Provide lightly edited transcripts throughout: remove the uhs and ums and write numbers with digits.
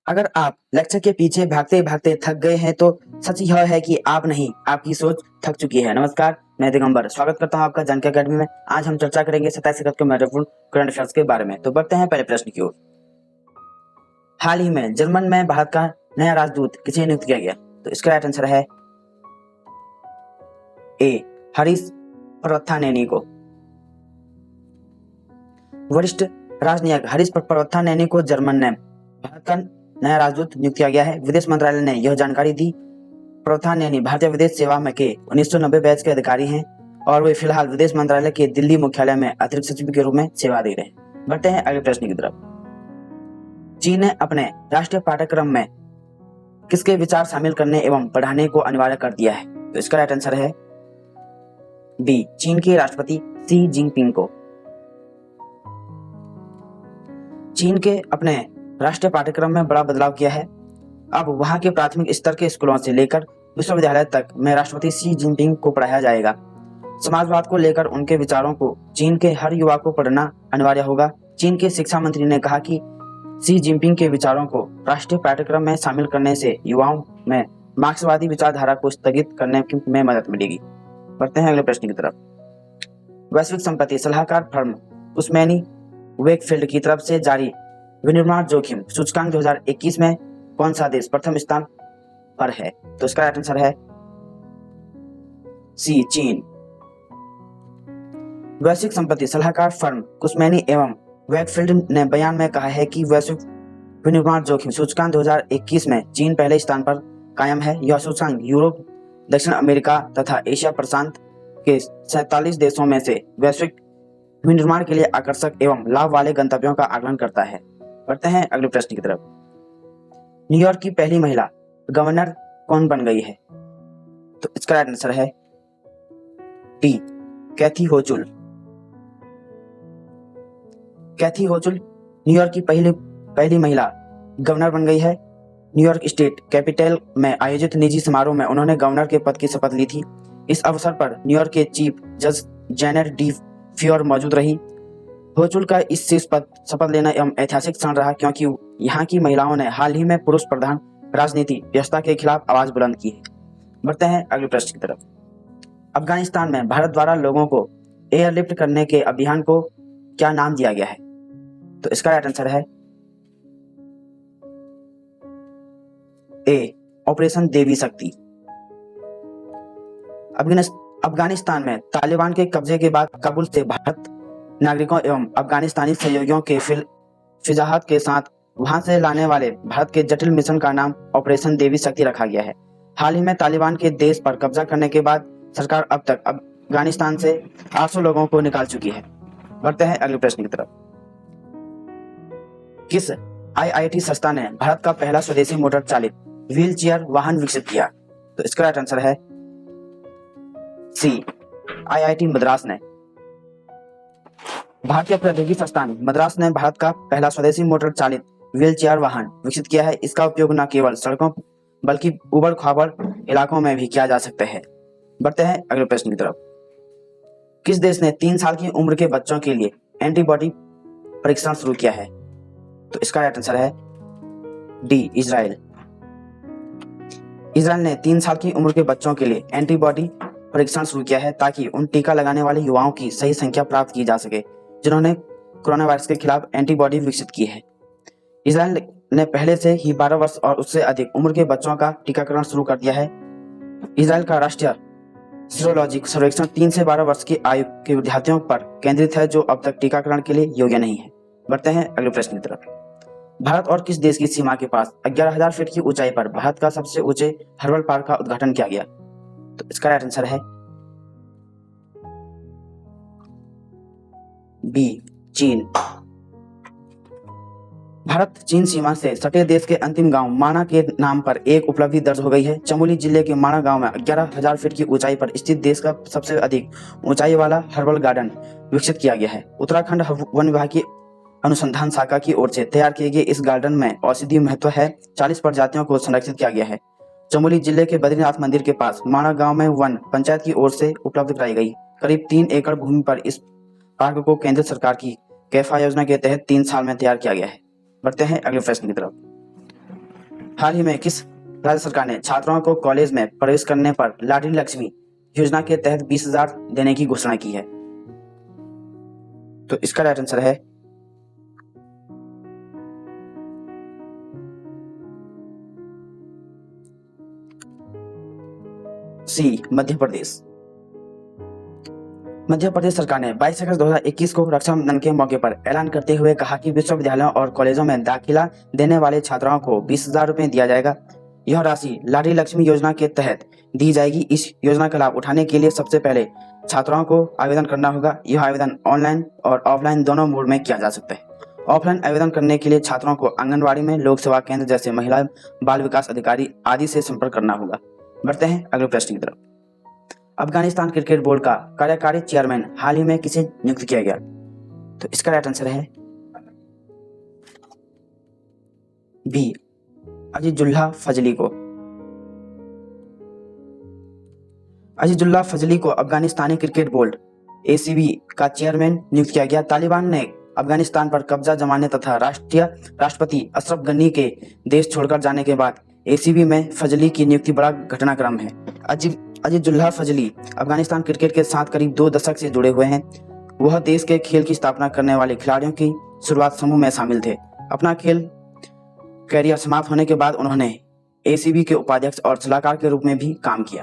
अगर आप लेक्चर के पीछे भागते भागते थक गए हैं तो सच यह है कि आप नहीं, आपकी सोच थक चुकी है। नमस्कार, मैं दिगंबर स्वागत करता हूं आपका जानकारी अकेडमी में। आज हम चर्चा करेंगे 27 अगस्त के महत्वपूर्ण करंट अफेयर्स के बारे में। तो बढ़ते हैं पहले प्रश्न की ओर। हाल ही में जर्मन में भारत का नया राजदूत किसे नियुक्त किया गया? तो इसका राइट आंसर है ए, हरीश पर्वथानेनी को। वरिष्ठ राजनयिक हरीश पर्वथानेनी को जर्मन ने भारत का नया राजदूत नियुक्त किया गया है। विदेश मंत्रालय ने यह जानकारी दी। पर्वथानेनी भारतीय विदेश सेवा में के 1990 बैच के अधिकारी हैं और वे फिलहाल विदेश मंत्रालय के दिल्ली मुख्यालय में अतिरिक्त सचिव के रूप में सेवा दे रहे हैं। बढ़ते हैं अगले प्रश्न की तरफ। चीन ने अपने राष्ट्रीय पाठ्यक्रम में किसके विचार शामिल करने एवं पढ़ाने को अनिवार्य कर दिया है? तो इसका राइट आंसर है बी, चीन के राष्ट्रपति शी जिनपिंग को। चीन के अपने राष्ट्रीय पाठ्यक्रम में बड़ा बदलाव किया है। अब वहां के प्राथमिक स्तर के स्कूलों से लेकर विश्वविद्यालय तक में राष्ट्रपति शी जिनपिंग को पढ़ाया जाएगा। समाजवाद को लेकर उनके विचारों को चीन के हर युवा को पढ़ना अनिवार्य होगा। चीन के शिक्षा मंत्री ने कहा कि शी जिनपिंग के विचारों को राष्ट्रीय पाठ्यक्रम में शामिल करने से युवाओं में मार्क्सवादी विचारधारा को स्थगित करने में मदद मिलेगी। बढ़ते हैं अगले प्रश्न की तरफ। वैश्विक संपत्ति सलाहकार फर्म कुशमैनी वेकफील्ड की तरफ से जारी विनिर्माण जोखिम सूचकांक 2021 में कौन सा देश प्रथम स्थान पर है? तो इसका राइट आंसर है सी, चीन। वैश्विक संपत्ति सलाहकार फर्म कुशमैनी एवं वेकफील्ड ने बयान में कहा है कि वैश्विक विनिर्माण जोखिम सूचकांक 2021 में चीन पहले स्थान पर कायम है। यह सूचकांक यूरोप, दक्षिण अमेरिका तथा एशिया प्रशांत के 47 देशों में से वैश्विक विनिर्माण के लिए आकर्षक एवं लाभ वाले गंतव्यों का आकलन करता है। बढ़ते हैं अगले प्रश्न की तरफ। न्यूयॉर्क की पहली महिला गवर्नर कौन बन गई है? तो इसका राइट आंसर है डी, कैथी होचुल। कैथी होचुल न्यूयॉर्क की पहली महिला गवर्नर बन गई है। न्यूयॉर्क स्टेट कैपिटल में आयोजित निजी समारोह में उन्होंने गवर्नर के पद की शपथ ली थी। इस अवसर पर न्यूयॉर्क के चीफ जज जेनेट डी फ्योर मौजूद रही। होचुल का इस शीर्ष पद शपथ लेना एवं ऐतिहासिक क्षण रहा क्योंकि यहाँ की महिलाओं ने हाल ही में पुरुष प्रधान राजनीति व्यवस्था के खिलाफ आवाज बुलंद की है। बढ़ते हैं अगले प्रश्न की तरफ। अफगानिस्तान में भारत द्वारा लोगों को एयरलिफ्ट करने के अभियान को क्या नाम दिया गया है? तो इसका राइट आंसर है ए, ऑपरेशन देवी शक्ति। अफगानिस्तान में तालिबान के कब्जे के बाद काबुल से भारत नागरिकों एवं अफगानिस्तानी सहयोगियों के फिजाहत के साथ वहां से लाने वाले भारत के जटिल मिशन का नाम ऑपरेशन देवी शक्ति रखा गया है। हाल ही में तालिबान के देश पर कब्जा करने के बाद सरकार अब तक अफगानिस्तान से 800 लोगों को निकाल चुकी है। बढ़ते हैं अगले प्रश्न की तरफ। किस आईआईटी संस्था ने भारत का पहला स्वदेशी मोटर चालित व्हील चेयर वाहन विकसित किया? तो इसका राइट आंसर है सी, आईआईटी मद्रास ने। भारतीय प्रौद्योगिकी संस्थान मद्रास ने भारत का पहला स्वदेशी मोटर चालित व्हील चेयर वाहन विकसित किया है। इसका उपयोग न केवल सड़कों बल्कि उबड़ खाबड़ इलाकों में भी किया जा सकता है। बढ़ते हैं अगले प्रश्न की तरफ। किस देश ने 3 साल की उम्र के बच्चों के लिए एंटीबॉडी परीक्षण शुरू किया है? तो इसका राइट आंसर है डी, इजराइल। इजराइल ने 3 साल की उम्र के बच्चों के लिए एंटीबॉडी परीक्षण शुरू किया है ताकि उन टीका लगाने वाले युवाओं की सही संख्या प्राप्त की जा सके जिन्होंने कोरोना वायरस के खिलाफ एंटीबॉडी विकसित की है। इजराइल ने पहले से ही 12 वर्ष और उससे अधिक उम्र के बच्चों का टीकाकरण शुरू कर दिया है। इजराइल का राष्ट्रीय सीरोलॉजिक सर्वेक्षण 3 से 12 वर्ष की आयु के विद्यार्थियों पर केंद्रित है जो अब तक टीकाकरण के लिए योग्य नहीं है। बढ़ते हैं अगले प्रश्न की तरफ। भारत और किस देश की सीमा के पास 11,000 फीट की ऊंचाई पर भारत का सबसे ऊंचे हर्बल पार्क का उद्घाटन किया गया? तो इसका राइट आंसर है बी, चीन। भारत चीन सीमा से सटे देश के अंतिम गांव माणा के नाम पर एक उपलब्धि दर्ज हो गई है। चमोली जिले के माणा गांव में 11,000 फीट की ऊंचाई पर स्थित देश का सबसे अधिक ऊंचाई वाला हर्बल गार्डन विकसित किया गया है। उत्तराखंड वन विभाग की अनुसंधान शाखा की ओर से तैयार किए गए इस गार्डन में औषधीय महत्व है। 40 प्रजातियों को संरक्षित किया गया है। चमोली जिले के बद्रीनाथ मंदिर के पास माणा गांव में वन पंचायत की ओर से उपलब्ध कराई गई करीब 3 एकड़ भूमि पर इस पार्क को केंद्र सरकार की कैफा योजना के तहत 3 साल में तैयार किया गया है। बढ़ते हैं अगले प्रश्न की तरफ। हाल ही में किस राज्य सरकार ने छात्रों को कॉलेज में प्रवेश करने पर लाडली लक्ष्मी योजना के तहत 20,000 देने की घोषणा की है? तो इसका राइट आंसर है सी, मध्य प्रदेश। मध्य प्रदेश सरकार ने 22 अगस्त 2021 को रक्षाबंधन के मौके पर ऐलान करते हुए कहा कि विश्वविद्यालयों और कॉलेजों में दाखिला देने वाले छात्राओं को 20,000 रुपये दिया जाएगा। यह राशि लाडली लक्ष्मी योजना के तहत दी जाएगी। इस योजना का लाभ उठाने के लिए सबसे पहले छात्राओं को आवेदन करना होगा। यह आवेदन ऑनलाइन और ऑफलाइन दोनों मोड में किया जा सकता है। ऑफलाइन आवेदन करने के लिए छात्रों को आंगनबाड़ी में, लोक सेवा केंद्र जैसे महिला बाल विकास अधिकारी आदि से संपर्क करना होगा। बढ़ते हैं अगले प्रश्न की तरफ। अफगानिस्तान क्रिकेट बोर्ड का कार्यकारी चेयरमैन हाल ही में किसे नियुक्त किया गया? तो इसका राइट आंसर है बी, अजीजुल्लाह फजली को। अजीजुल्लाह फजली को अफगानिस्तानी क्रिकेट बोर्ड ACB का चेयरमैन नियुक्त किया गया। तालिबान ने अफगानिस्तान पर कब्जा जमाने तथा राष्ट्रपति अशरफ गनी के देश छोड़कर जाने के बाद ACB में फजली की नियुक्ति बड़ा घटनाक्रम है। अजीजुल्लाह फजली अफगानिस्तान क्रिकेट के साथ करीब 2 दशक से जुड़े हुए हैं। वह देश के खेल की स्थापना करने वाले खिलाड़ियों की शुरुआत समूह में शामिल थे। अपना खेल कैरियर समाप्त होने के बाद उन्होंने ACB के उपाध्यक्ष और सलाहकार के रूप में भी काम किया।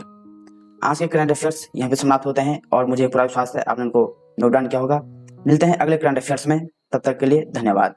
आज के करंट अफेयर्स यहाँ पे समाप्त होते हैं और मुझे पूरा विश्वास है आपने इनको नोट डाउन किया होगा। मिलते हैं अगले करंट अफेयर्स में, तब तक के लिए धन्यवाद।